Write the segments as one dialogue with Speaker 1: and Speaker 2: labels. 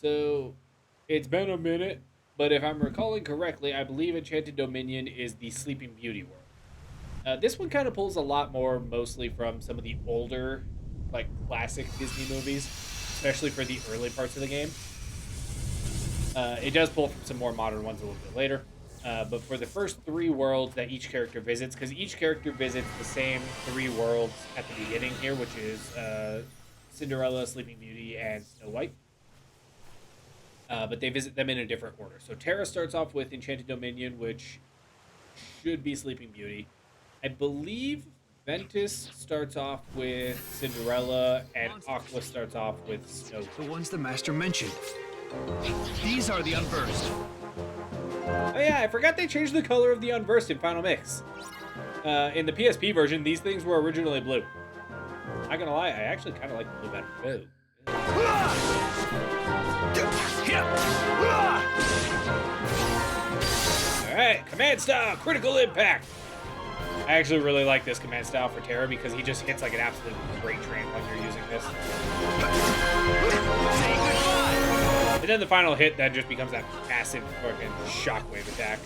Speaker 1: So it's been a minute, but if I'm recalling correctly, I believe Enchanted Dominion is the Sleeping Beauty world. This one kind of pulls a lot more, mostly from some of the older, like classic Disney movies, especially for the early parts of the game. It does pull from some more modern ones a little bit later. But for the first three worlds that each character visits, because each character visits the same three worlds at the beginning here, which is Cinderella, Sleeping Beauty, and Snow White. But they visit them in a different order. So Terra starts off with Enchanted Dominion, which should be Sleeping Beauty. I believe Ventus starts off with Cinderella, and Aqua starts off with Snow
Speaker 2: The
Speaker 1: White.
Speaker 2: ones the master mentioned. These are the unversed.
Speaker 1: Oh yeah, I forgot they changed the color of the Unversed in Final Mix. In the PSP version, these things were originally blue. Not gonna lie, I actually kind of like the blue better. Alright, command style, critical impact. I actually really like this command style for Terra because he just hits like an absolute freight train when you're using this. And then the final hit then just becomes that massive fucking shockwave attack.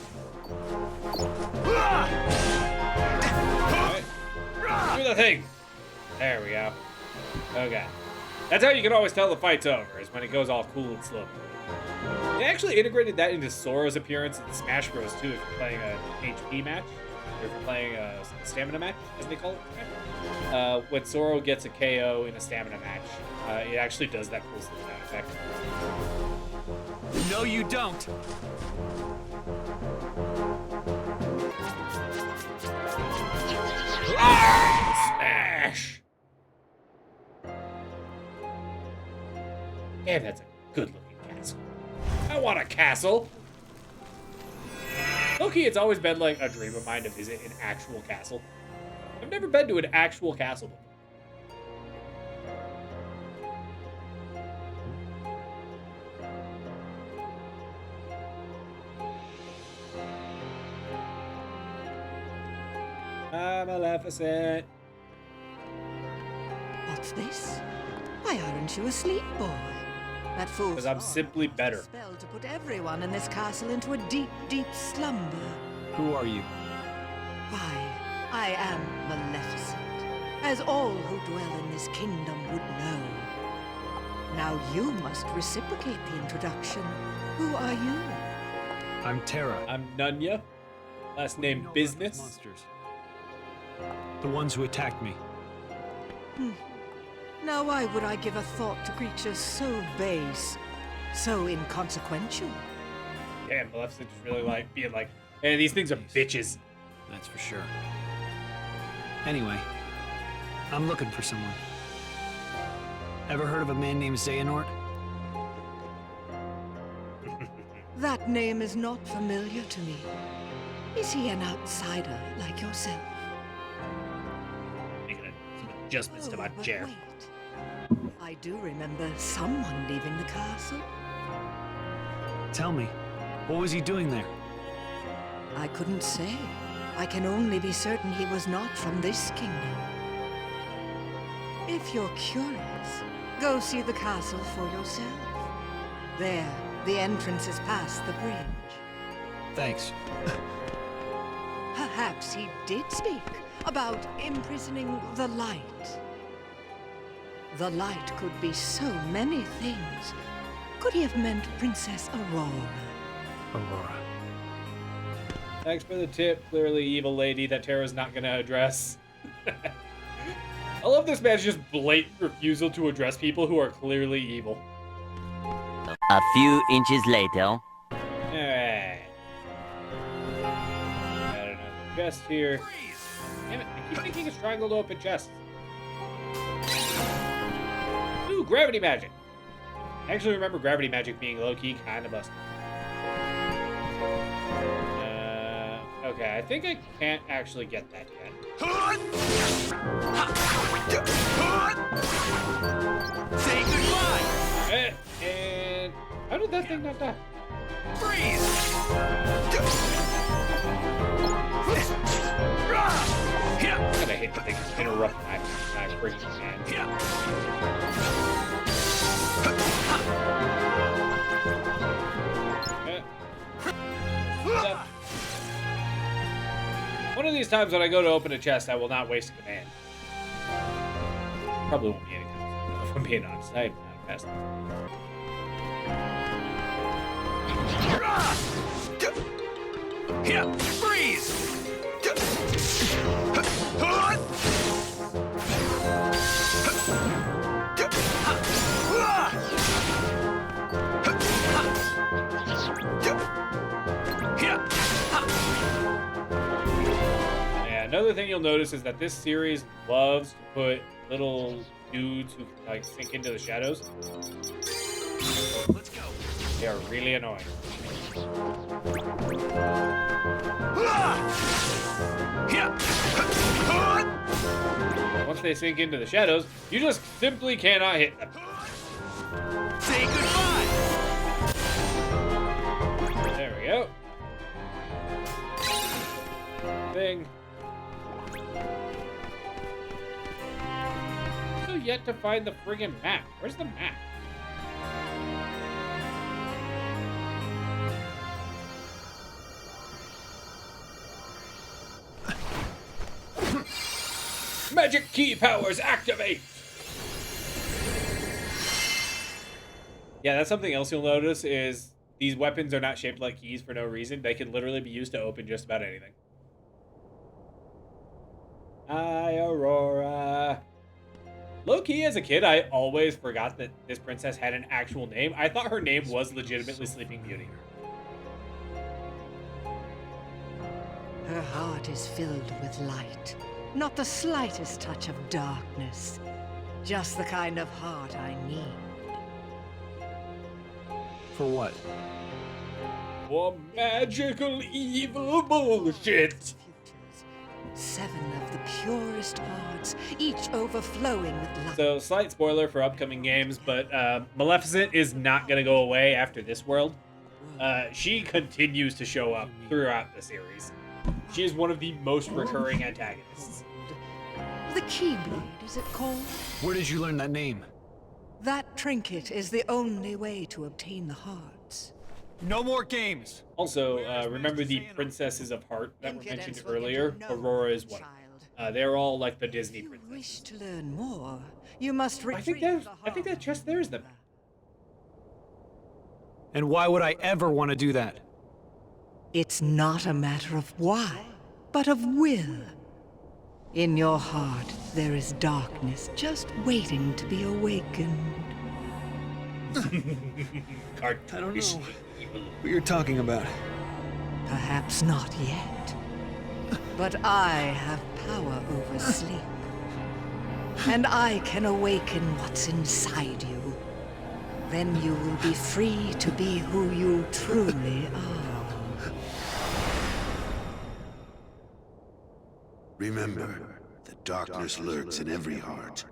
Speaker 1: Alright. Do the thing. There we go. Okay. That's how you can always tell the fight's over, is when it goes all cool and slow. They actually integrated that into Sora's appearance in Smash Bros. Too, if you're playing a HP match, or if you're playing a stamina match, as they call it. When Sora gets a KO in a stamina match, it actually does that cool slowdown effect.
Speaker 2: No, you don't.
Speaker 1: Smash! And that's a good-looking castle. I want a castle! Low-key, it's always been like a dream of mine to visit an actual castle. I've never been to an actual castle before. Maleficent.
Speaker 3: What's this? Why aren't you asleep, boy? That fool.
Speaker 1: Because I'm simply better.
Speaker 3: Spell to put everyone in this castle into a deep, deep slumber.
Speaker 2: Who are you?
Speaker 3: Why, I am Maleficent, as all who dwell in this kingdom would know. Now you must reciprocate the introduction. Who are you?
Speaker 2: I'm Terra.
Speaker 1: I'm Nunya. Last name Business.
Speaker 2: Monsters. The ones who attacked me.
Speaker 3: Now why would I give a thought to creatures so base, so inconsequential?
Speaker 1: Damn, Maleficent just really like being like, hey, these things are bitches.
Speaker 2: That's for sure. Anyway, I'm looking for someone. Ever heard of a man named Xehanort?
Speaker 3: That name is not familiar to me. Is he an outsider like yourself?
Speaker 1: Making some adjustments to my
Speaker 3: but
Speaker 1: chair.
Speaker 3: wait. I do remember someone leaving the castle.
Speaker 2: Tell me, what was he doing there?
Speaker 3: I couldn't say. I can only be certain he was not from this kingdom. If you're curious, go see the castle for yourself. There, the entrance is past the bridge.
Speaker 2: Thanks.
Speaker 3: Perhaps he did speak about imprisoning the light. The light could be so many things. Could he have meant Princess Aurora?
Speaker 2: Aurora.
Speaker 1: Thanks for the tip, clearly evil lady that Terra's not gonna address. I love this man's just blatant refusal to address people who are clearly evil.
Speaker 4: A few inches later.
Speaker 1: Alright. Got another chest here. Damn it, I keep thinking it's triangle to open chests. Ooh, gravity magic. I actually remember gravity magic being low-key kind of busted. Okay, I think I can't actually get that yet.
Speaker 2: Say goodbye!
Speaker 1: And how did that thing not die?
Speaker 2: Freeze!
Speaker 1: I'm gonna hate the thing to interrupt my freaking hand. times when I go to open a chest, I will not waste a command. Probably won't be anytime soon, if I'm being honest. I'm not a pest.
Speaker 2: Here, freeze!
Speaker 1: Yeah, another thing you'll notice is that this series loves to put little dudes who can, like, sink into the shadows.
Speaker 2: Let's go.
Speaker 1: They are really annoying. Once they sink into the shadows, you just simply cannot hit them.
Speaker 2: Say goodbye.
Speaker 1: There we go. Thing. Still yet to find the friggin' map. Where's the map? Magic key powers activate! Yeah, that's something else you'll notice is these weapons are not shaped like keys for no reason. They can literally be used to open just about anything. Hi, Aurora. Low-key, as a kid, I always forgot that this princess had an actual name. I thought her name was legitimately Sleeping Beauty.
Speaker 3: Her heart is filled with light. Not the slightest touch of darkness. Just the kind of heart I need.
Speaker 2: For what?
Speaker 1: For magical evil bullshit.
Speaker 3: Futures. 7 of the purest hearts, each overflowing with light.
Speaker 1: So, slight spoiler for upcoming games, but Maleficent is not going to go away after this world. She continues to show up throughout the series. She is one of the most recurring antagonists.
Speaker 3: The Keyblade, is it called?
Speaker 2: Where did you learn that name?
Speaker 3: That trinket is the only way to obtain the hearts.
Speaker 2: No more games.
Speaker 1: Also, remember the Princesses of Heart that were mentioned earlier? Aurora is one. They're all like the Disney
Speaker 3: If you
Speaker 1: princesses.
Speaker 3: wish to learn more, you must
Speaker 1: I think
Speaker 3: retrieve
Speaker 1: that chest there is the map.
Speaker 2: And why would I ever want to do that?
Speaker 3: It's not a matter of why, but of will. In your heart, there is darkness just waiting to be awakened.
Speaker 2: I don't know what you're talking about.
Speaker 3: Perhaps not yet. But I have power over sleep. And I can awaken what's inside you. Then you will be free to be who you truly are.
Speaker 5: Remember, the darkness lurks in every heart.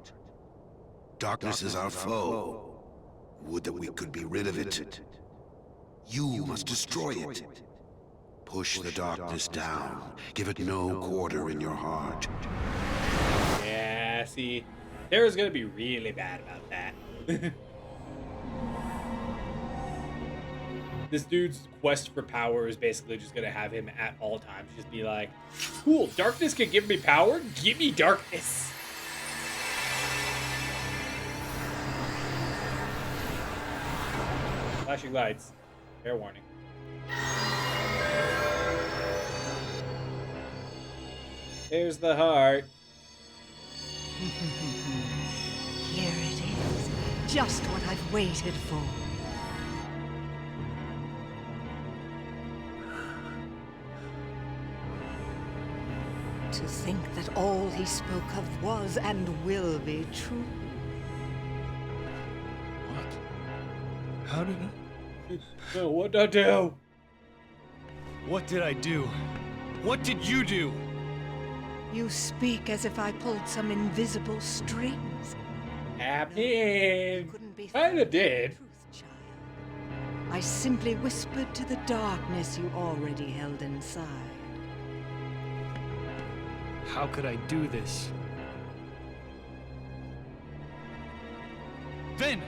Speaker 5: Darkness is our foe. Would that we could be rid of it. You must destroy it. Push the darkness down. Give it no quarter in your heart.
Speaker 1: Yeah, see, Terra's gonna be really bad about that. This dude's quest for power is basically just gonna have him at all times just be like, cool, darkness can give me power? Give me darkness. Flashing lights. Fair warning. There's the heart.
Speaker 3: Here it is. Just what I've waited for. To think that all he spoke of was and will be true.
Speaker 2: What? How did I...
Speaker 1: So what'd I do?
Speaker 2: What did I do? What did you do?
Speaker 3: You speak as if I pulled some invisible strings.
Speaker 1: Happened.
Speaker 3: Couldn't be
Speaker 1: Kinda did.
Speaker 3: truth, child. I simply whispered to the darkness you already held inside.
Speaker 2: How could I do this? Then!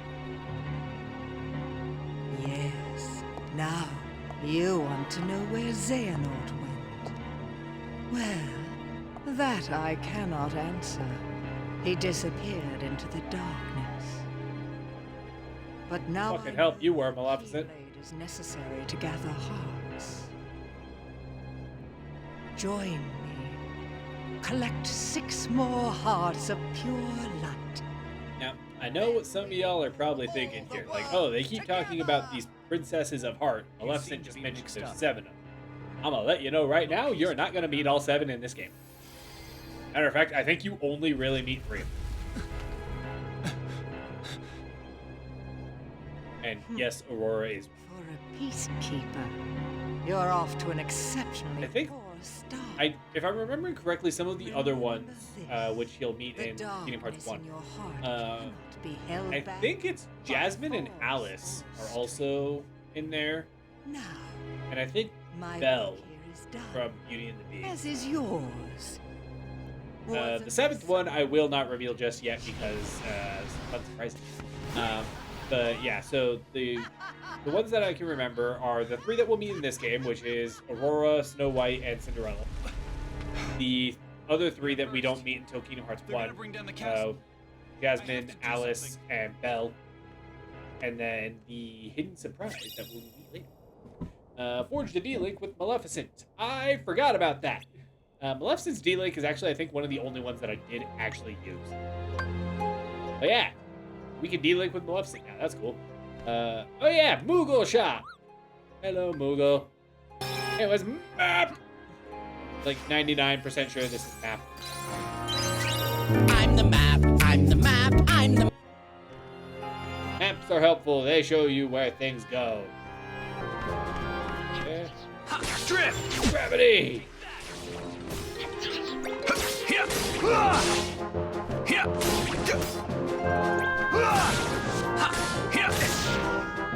Speaker 3: Yes. Now, you want to know where Xehanort went. Well, That I cannot answer. He disappeared into the darkness. But now
Speaker 1: Fucking
Speaker 3: I
Speaker 1: help
Speaker 3: know
Speaker 1: you were,
Speaker 3: the
Speaker 1: Maleficent.
Speaker 3: Keyblade is necessary to gather hearts. Join me. Collect 6 more hearts of pure light.
Speaker 1: Now, I know what some of y'all are probably thinking here. Like, oh, they keep talking about these princesses of heart. Maleficent just mentioned there's 7 of them. I'm gonna let you know right now, you're not gonna meet all 7 in this game. Matter of fact, I think you only really meet 3 of them. And yes, Aurora is.
Speaker 3: For a peacekeeper, you're off to an exceptionally
Speaker 1: I think
Speaker 3: poor start.
Speaker 1: if I'm remembering correctly, some of the other ones, which he'll meet
Speaker 3: The
Speaker 1: in Kingdom Hearts
Speaker 3: darkness
Speaker 1: 1,
Speaker 3: in your heart
Speaker 1: uh,
Speaker 3: cannot be held
Speaker 1: I
Speaker 3: back
Speaker 1: think it's
Speaker 3: by
Speaker 1: Jasmine and
Speaker 3: force
Speaker 1: Alice
Speaker 3: or
Speaker 1: are also in there,
Speaker 3: Now,
Speaker 1: and I think
Speaker 3: my
Speaker 1: Belle
Speaker 3: work here is done,
Speaker 1: from Beauty and the Beast.
Speaker 3: as is yours.
Speaker 1: The 7th one I will not reveal just yet because it's unsurprising. But yeah, so the ones that I can remember are the 3 that we'll meet in this game, which is Aurora, Snow White, and Cinderella. The other 3 that we don't meet until Kingdom Hearts 1, Jasmine, Alice, and Belle. And then the hidden surprise that we'll meet later. Forged a D-Link with Maleficent. I forgot about that. Maleficent's D-Link is actually, I think, one of the only ones that I did actually use. But yeah, we can D-Link with Maleficent now. That's cool. Oh yeah, Moogle Shop. Hello, Moogle. It was map. Like 99% sure this is map.
Speaker 6: I'm the map, I'm the map, I'm the...
Speaker 1: Maps are helpful. They show you where things go. Yeah.
Speaker 2: Drift!
Speaker 1: Gravity!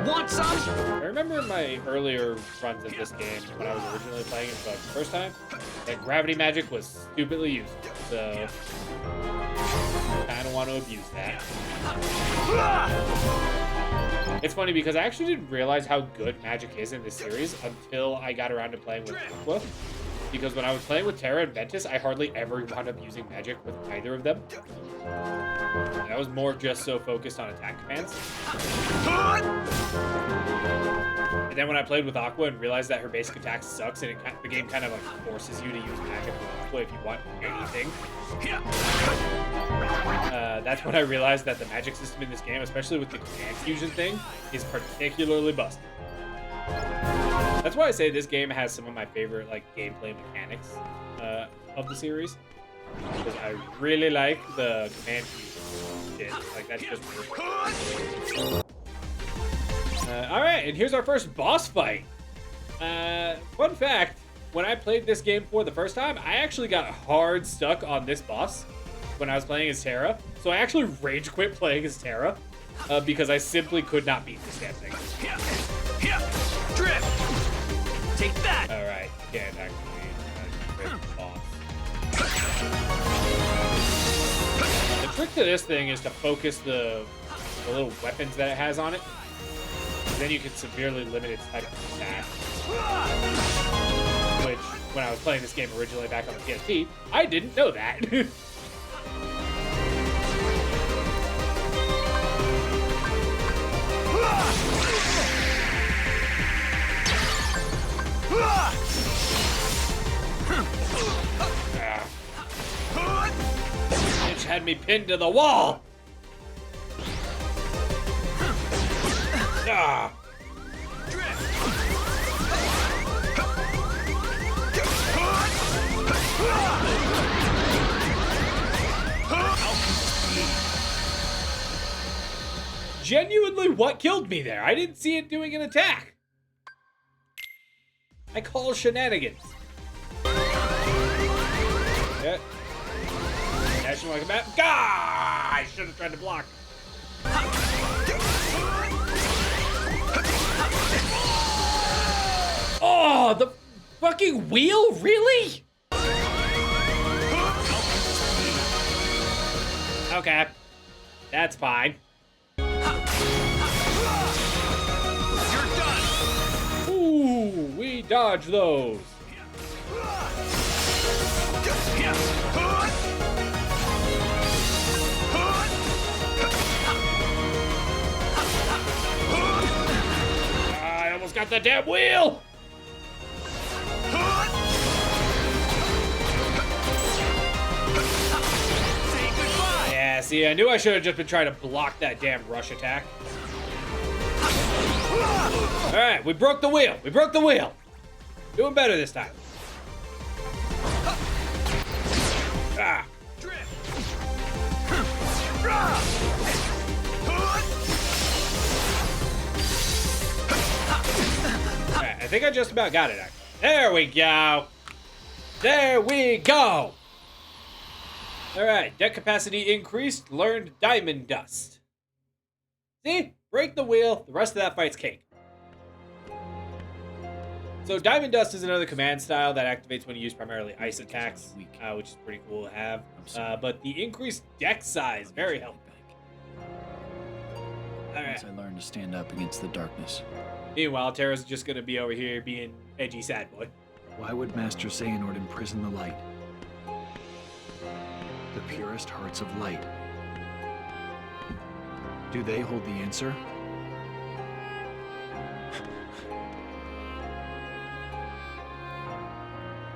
Speaker 2: Want some?
Speaker 1: I remember my earlier runs of this game when I was originally playing it for the first time, that gravity magic was stupidly useful, so I don't want to abuse that. It's funny because I actually didn't realize how good magic is in this series until I got around to playing with Aqua. Because when I was playing with Terra and Ventus, I hardly ever wound up using magic with either of them. I was more just so focused on attack commands. And then when I played with Aqua and realized that her basic attack sucks and the game kind of like forces you to use magic with Aqua if you want anything. That's when I realized that the magic system in this game, especially with the command fusion thing, is particularly busted. That's why I say this game has some of my favorite like gameplay mechanics of the series, because I really like the command fusion shit. Like that's just weird. All right, and here's our first boss fight. Fun fact: when I played this game for the first time, I actually got hard stuck on this boss when I was playing as Terra. So I actually rage quit playing as Terra because I simply could not beat this damn thing.
Speaker 2: Drift! Take that!
Speaker 1: All right, can't actually rip the boss. The trick to this thing is to focus the little weapons that it has on it. Then you can severely limit its type of attack. Which, when I was playing this game originally back on the PSP, I didn't know that. Bitch had me pinned to the wall. Ah. Genuinely, what killed me there? I didn't see it doing an attack. I call shenanigans. Yeah. Dashing like a bat. Gah! I should have tried to block. Oh, the fucking wheel? Really? Okay. That's fine. Ooh, we dodge those. I almost got the damn wheel! Yeah, see, I knew I should have just been trying to block that damn rush attack. Alright, we broke the wheel. We broke the wheel. Doing better this time. Ah. Alright, I think I just about got it, actually. There we go. There we go. Alright, deck capacity increased. Learned Diamond Dust. See? Break the wheel. The rest of that fight's cake. So Diamond Dust is another command style that activates when you use primarily ice attacks, which is pretty cool to have. But the increased deck size, very helpful.
Speaker 2: Once I learn to stand up against the darkness.
Speaker 1: Meanwhile, Terra's just going to be over here being edgy sad boy.
Speaker 2: Why would Master Xehanort imprison the light? The purest hearts of light. Do they hold the answer?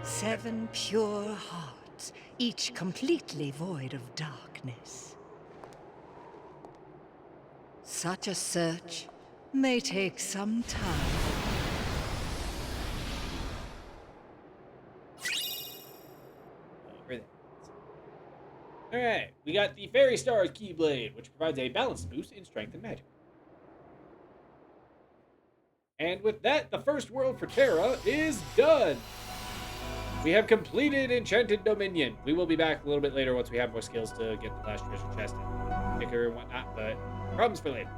Speaker 3: Seven pure hearts, each completely void of darkness. Such a search may take some time.
Speaker 1: Alright, we got the Fairy Star's Keyblade, which provides a balance boost in strength and magic. And with that, the first world for Terra is done. We have completed Enchanted Dominion. We will be back a little bit later once we have more skills to get the last treasure chest and picker and whatnot, but problems for later.